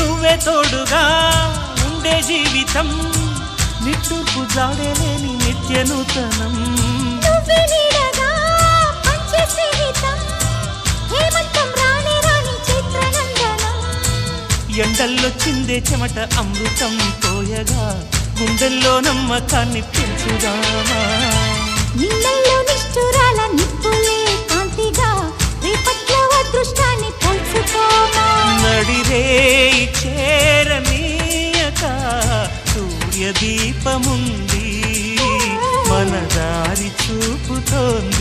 నువ్వే తోడుగా ఉండే జీవితం నిట్టూర్పు జాడలేని నిత్య నూతనం ఎండల్లో చిందే చెమట అమృతం పోయగా గుండెల్లో నమ్మకాన్ని పెంచుదామా నిన్నల్లో నిష్ఠురాల నిప్పులే కాంతిగా రేపట్లో అదృష్టాన్ని పంచుకోమా నడిరే చేరనీయక సూర్య దీపముంది మన దారి చూపుతోంది